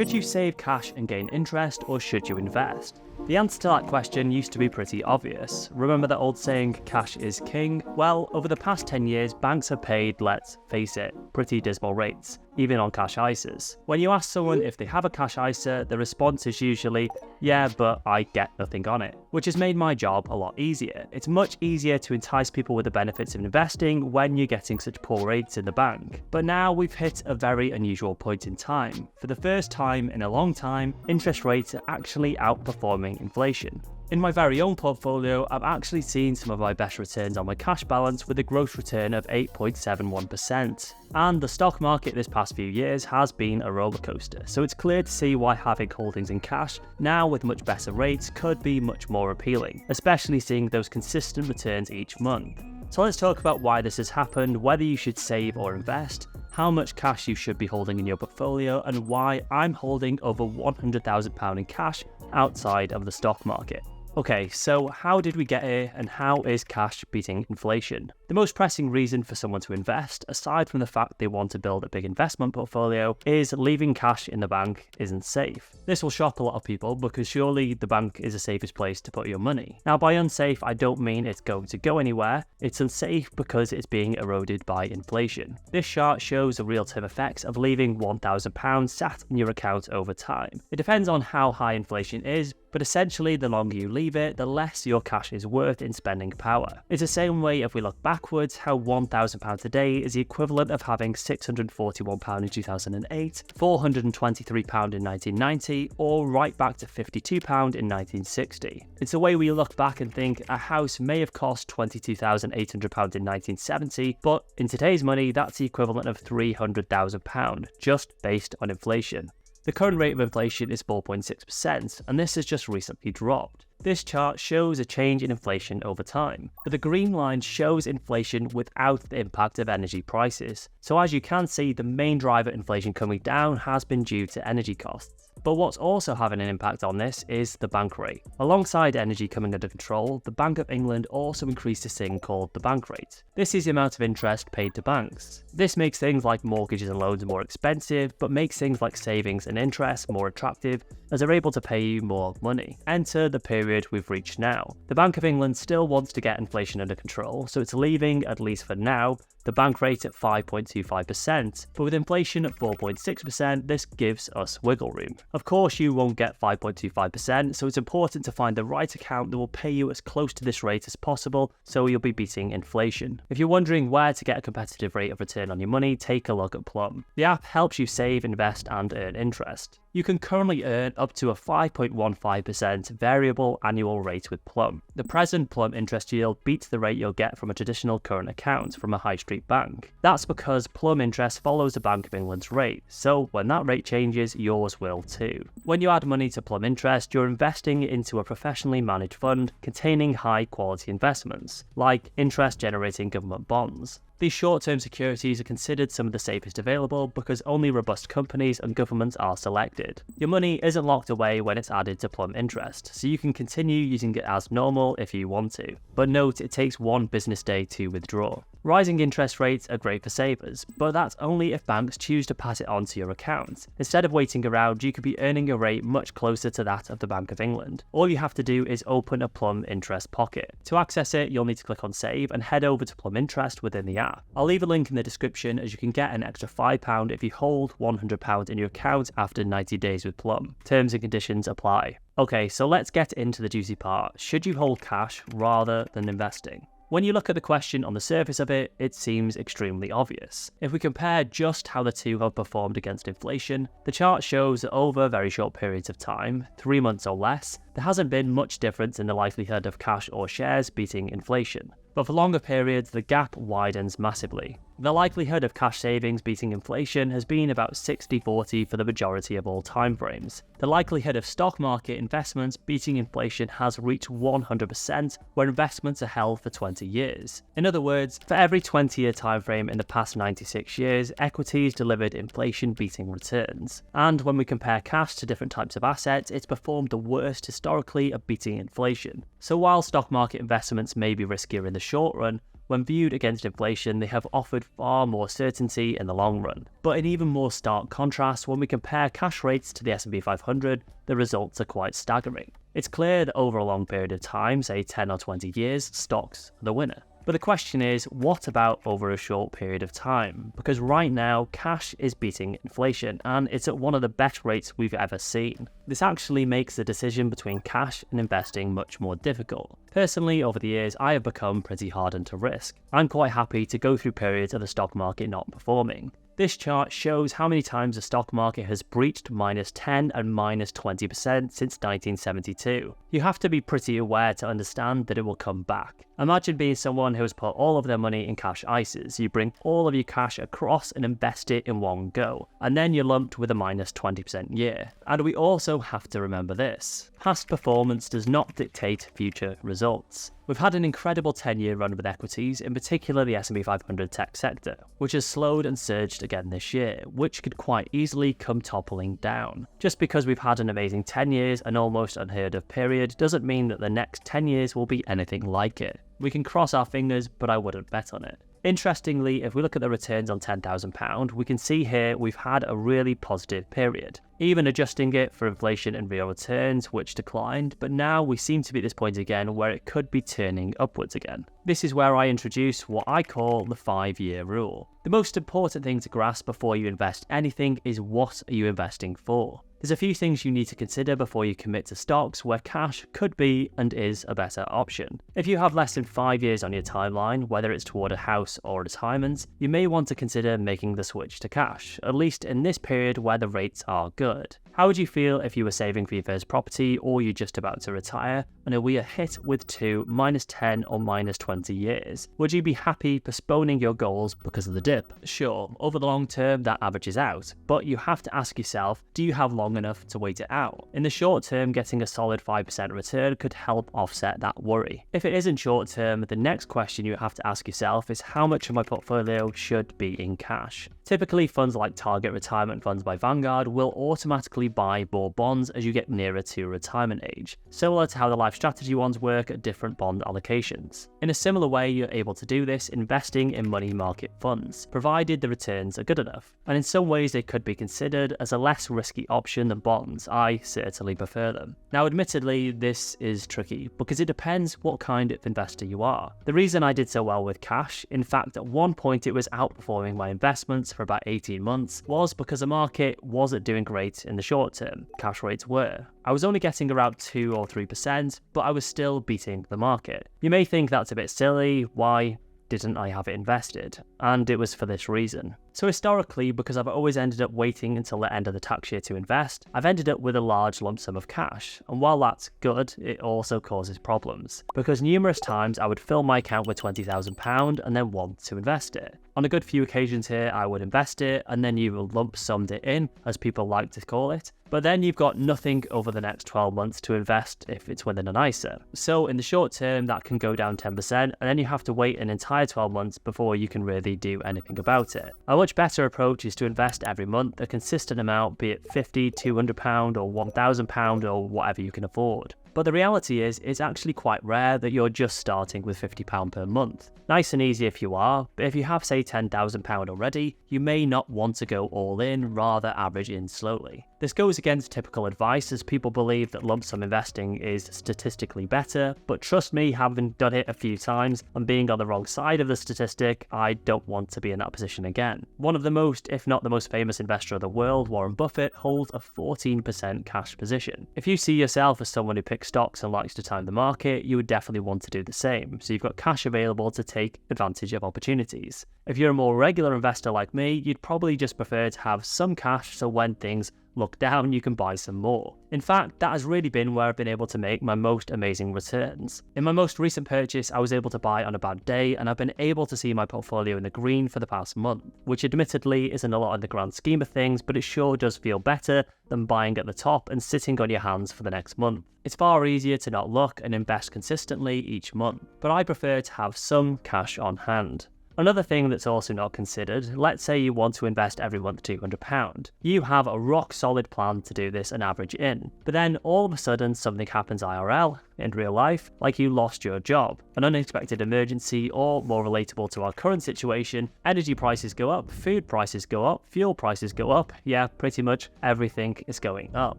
Should you save cash and gain interest, or should you invest? The answer to that question used to be pretty obvious. Remember that old saying, cash is king? Well, over the past 10 years, banks have paid, let's face it, pretty dismal rates, even on cash ISAs. When you ask someone if they have a cash ISA, the response is usually, yeah, but I get nothing on it, which has made my job a lot easier. It's much easier to entice people with the benefits of investing when you're getting such poor rates in the bank. But now we've hit a very unusual point in time. For the first time in a long time, interest rates are actually outperforming inflation. In my very own portfolio, I've actually seen some of my best returns on my cash balance with a gross return of 8.71%. And the stock market this past few years has been a roller coaster, so it's clear to see why having holdings in cash, now with much better rates, could be much more appealing, especially seeing those consistent returns each month. So let's talk about why this has happened, whether you should save or invest, how much cash you should be holding in your portfolio, and why I'm holding over £100,000 in cash outside of the stock market. Okay, so how did we get here, and how is cash beating inflation? The most pressing reason for someone to invest, aside from the fact they want to build a big investment portfolio, is leaving cash in the bank isn't safe. This will shock a lot of people because surely the bank is the safest place to put your money. Now, by unsafe, I don't mean it's going to go anywhere. It's unsafe because it's being eroded by inflation. This chart shows the real-term effects of leaving £1,000 sat in your account over time. It depends on how high inflation is, but essentially the longer you leave it, the less your cash is worth in spending power. It's the same way if we look backwards, how £1,000 today is the equivalent of having £641 in 2008, £423 in 1990, or right back to £52 in 1960. It's the way we look back and think a house may have cost £22,800 in 1970, but in today's money, that's the equivalent of £300,000, just based on inflation. The current rate of inflation is 4.6%, and this has just recently dropped. This chart shows a change in inflation over time, but the green line shows inflation without the impact of energy prices. So as you can see, the main driver inflation coming down has been due to energy costs. But what's also having an impact on this is the bank rate. Alongside energy coming under control, the Bank of England also increased this thing called the bank rate. This is the amount of interest paid to banks. This makes things like mortgages and loans more expensive, but makes things like savings and interest more attractive as they're able to pay you more money. Enter the period we've reached now. The Bank of England still wants to get inflation under control, so it's leaving, at least for now, the bank rate at 5.25%, but with inflation at 4.6%, this gives us wiggle room. Of course, you won't get 5.25%, so it's important to find the right account that will pay you as close to this rate as possible, so you'll be beating inflation. If you're wondering where to get a competitive rate of return on your money, take a look at Plum. The app helps you save, invest, and earn interest. You can currently earn up to a 5.15% variable annual rate with Plum. The present Plum interest yield beats the rate you'll get from a traditional current account from a high street bank. That's because Plum interest follows the Bank of England's rate, so when that rate changes, yours will too. When you add money to Plum interest, you're investing into a professionally managed fund containing high quality investments, like interest generating government bonds. These short-term securities are considered some of the safest available because only robust companies and governments are selected. Your money isn't locked away when it's added to Plum interest, so you can continue using it as normal if you want to. But note, it takes 1 business day to withdraw. Rising interest rates are great for savers, but that's only if banks choose to pass it on to your account. Instead of waiting around, you could be earning a rate much closer to that of the Bank of England. All you have to do is open a Plum interest pocket. To access it, you'll need to click on Save and head over to Plum interest within the app. I'll leave a link in the description as you can get an extra £5 if you hold £100 in your account after 90 days with Plum. Terms and conditions apply. Okay, so let's get into the juicy part. Should you hold cash rather than investing? When you look at the question on the surface of it, it seems extremely obvious. If we compare just how the two have performed against inflation, the chart shows that over very short periods of time, 3 months or less, there hasn't been much difference in the likelihood of cash or shares beating inflation. But for longer periods, the gap widens massively. The likelihood of cash savings beating inflation has been about 60-40 for the majority of all timeframes. The likelihood of stock market investments beating inflation has reached 100% where investments are held for 20 years. In other words, for every 20-year timeframe in the past 96 years, equities delivered inflation-beating returns. And when we compare cash to different types of assets, it's performed the worst historically of beating inflation. So while stock market investments may be riskier in the short run, when viewed against inflation, they have offered far more certainty in the long run. But in even more stark contrast, when we compare cash rates to the S&P 500, the results are quite staggering. It's clear that over a long period of time, say 10 or 20 years, stocks are the winner. But the question is, what about over a short period of time? Because right now, cash is beating inflation, and it's at one of the best rates we've ever seen. This actually makes the decision between cash and investing much more difficult. Personally, over the years, I have become pretty hardened to risk. I'm quite happy to go through periods of the stock market not performing. This chart shows how many times the stock market has breached -10 and -20% since 1972. You have to be pretty aware to understand that it will come back. Imagine being someone who has put all of their money in cash ISAs. You bring all of your cash across and invest it in one go, and then you're lumped with a -20% year. And we also have to remember this: past performance does not dictate future results. We've had an incredible 10-year run with equities, in particular the S&P 500 tech sector, which has slowed and surged again this year, which could quite easily come toppling down. Just because we've had an amazing 10 years, an almost unheard of period, doesn't mean that the next 10 years will be anything like it. We can cross our fingers, but I wouldn't bet on it. Interestingly, if we look at the returns on £10,000, we can see here we've had a really positive period, even adjusting it for inflation and real returns, which declined, but now we seem to be at this point again where it could be turning upwards again. This is where I introduce what I call the 5-year rule. The most important thing to grasp before you invest anything is, what are you investing for? There's a few things you need to consider before you commit to stocks where cash could be and is a better option. If you have less than 5 years on your timeline, whether it's toward a house or retirement, you may want to consider making the switch to cash, at least in this period where the rates are good. How would you feel if you were saving for your first property or you're just about to retire and we are hit with two -10 or -20 years? Would you be happy postponing your goals because of the dip? Sure, over the long term that averages out, but you have to ask yourself, do you have long enough to wait it out? In the short term, getting a solid 5% return could help offset that worry. If it isn't short term, the next question you have to ask yourself is, how much of my portfolio should be in cash? Typically, funds like Target Retirement Funds by Vanguard will automatically buy more bonds as you get nearer to retirement age, similar to how the Life Strategy ones work at different bond allocations. In a similar way, you're able to do this investing in money market funds, provided the returns are good enough. And in some ways, they could be considered as a less risky option than bonds. I certainly prefer them. Now, admittedly, this is tricky because it depends what kind of investor you are. The reason I did so well with cash, in fact, at one point it was outperforming my investments for about 18 months, was because the market wasn't doing great in the short term. Cash rates were. I was only getting around 2 or 3%, but I was still beating the market. You may think that's a bit silly. Why didn't I have it invested? And it was for this reason. So historically, because I've always ended up waiting until the end of the tax year to invest, I've ended up with a large lump sum of cash. And while that's good, it also causes problems, because numerous times I would fill my account with £20,000 and then want to invest it. On a good few occasions here, I would invest it and then you lump summed it in, as people like to call it. But then you've got nothing over the next 12 months to invest if it's within an ISA. So in the short term, that can go down 10%, and then you have to wait an entire 12 months before you can really do anything about it. A much better approach is to invest every month a consistent amount, be it £50, £200 or £1,000 or whatever you can afford. But the reality is, it's actually quite rare that you're just starting with £50 per month. Nice and easy if you are, but if you have, say, £10,000 already, you may not want to go all in, rather average in slowly. This goes against typical advice, as people believe that lump sum investing is statistically better, but trust me, having done it a few times and being on the wrong side of the statistic, I don't want to be in that position again. One of the most, if not the most famous investor of the world, Warren Buffett, holds a 14% cash position. If you see yourself as someone who picks stocks and likes to time the market, you would definitely want to do the same, so you've got cash available to take advantage of opportunities. If you're a more regular investor like me, you'd probably just prefer to have some cash so when things look down, you can buy some more. In fact, that has really been where I've been able to make my most amazing returns. In my most recent purchase, I was able to buy on a bad day, and I've been able to see my portfolio in the green for the past month, which admittedly isn't a lot in the grand scheme of things, but it sure does feel better than buying at the top and sitting on your hands for the next month. It's far easier to not look and invest consistently each month, but I prefer to have some cash on hand. Another thing that's also not considered, let's say you want to invest every month £200. You have a rock solid plan to do this and average in, but then all of a sudden something happens IRL, in real life, like you lost your job, an unexpected emergency, or more relatable to our current situation, energy prices go up, food prices go up, fuel prices go up, yeah, pretty much everything is going up.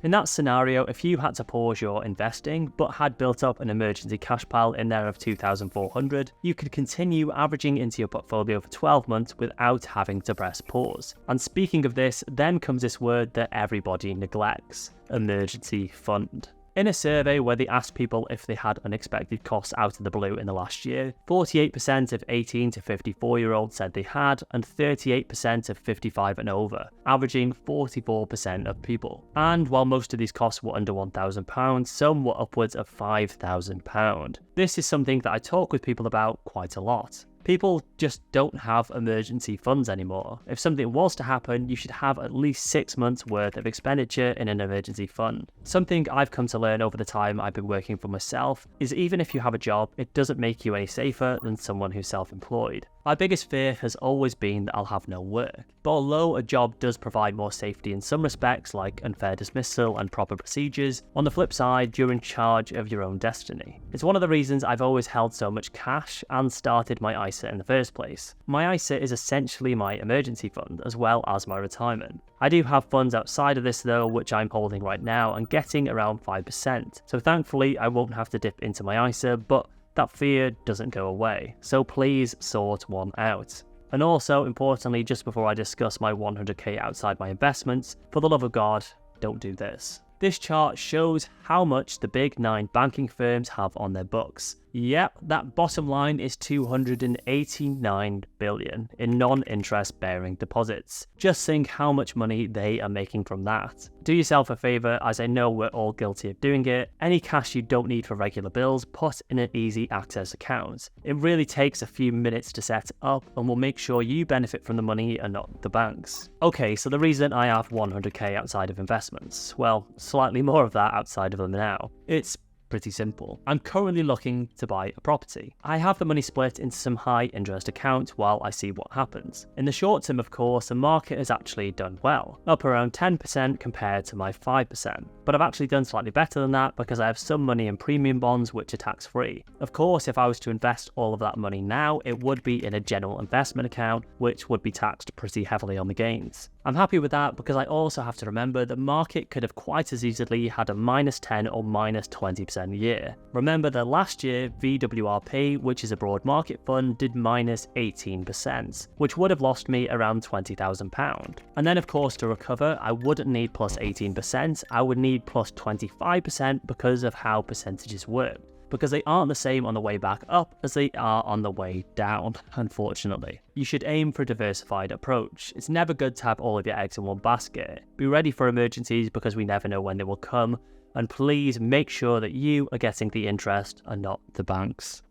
In that scenario, if you had to pause your investing but had built up an emergency cash pile in there of $2,400, you could continue averaging into your portfolio for 12 months without having to press pause. And speaking of this, then comes this word that everybody neglects: emergency fund. In a survey where they asked people if they had unexpected costs out of the blue in the last year, 48% of 18 to 54-year-olds said they had, and 38% of 55 and over, averaging 44% of people. And while most of these costs were under £1,000, some were upwards of £5,000. This is something that I talk with people about quite a lot. People just don't have emergency funds anymore. If something was to happen, you should have at least 6 months worth of expenditure in an emergency fund. Something I've come to learn over the time I've been working for myself is even if you have a job, it doesn't make you any safer than someone who's self-employed. My biggest fear has always been that I'll have no work. But although a job does provide more safety in some respects, like unfair dismissal and proper procedures, on the flip side, you're in charge of your own destiny. It's one of the reasons I've always held so much cash and started my ISA in the first place. My ISA is essentially my emergency fund as well as my retirement. I do have funds outside of this though, which I'm holding right now and getting around 5%. So thankfully I won't have to dip into my ISA, but that fear doesn't go away, so please sort one out. And also, importantly, just before I discuss my 100k outside my investments, for the love of God, don't do this. This chart shows how much the big 9 banking firms have on their books. Yep, that bottom line is $289 billion in non-interest bearing deposits. Just think how much money they are making from that. Do yourself a favour, as I know we're all guilty of doing it. Any cash you don't need for regular bills, put in an easy access account. It really takes a few minutes to set up and will make sure you benefit from the money and not the banks. Okay, so the reason I have 100k outside of investments, well, slightly more of that outside of them now. It's pretty simple. I'm currently looking to buy a property. I have the money split into some high interest accounts while I see what happens. In the short term, of course, the market has actually done well, up around 10% compared to my 5%. But I've actually done slightly better than that because I have some money in premium bonds which are tax free. Of course, if I was to invest all of that money now, it would be in a general investment account, which would be taxed pretty heavily on the gains. I'm happy with that because I also have to remember the market could have quite as easily had a -10 or -20% year. Remember that last year, VWRP, which is a broad market fund, did -18%, which would have lost me around £20,000. And then of course to recover, I wouldn't need plus 18%, I would need plus 25% because of how percentages work. Because they aren't the same on the way back up as they are on the way down, unfortunately. You should aim for a diversified approach. It's never good to have all of your eggs in one basket. Be ready for emergencies because we never know when they will come, and please make sure that you are getting the interest and not the banks.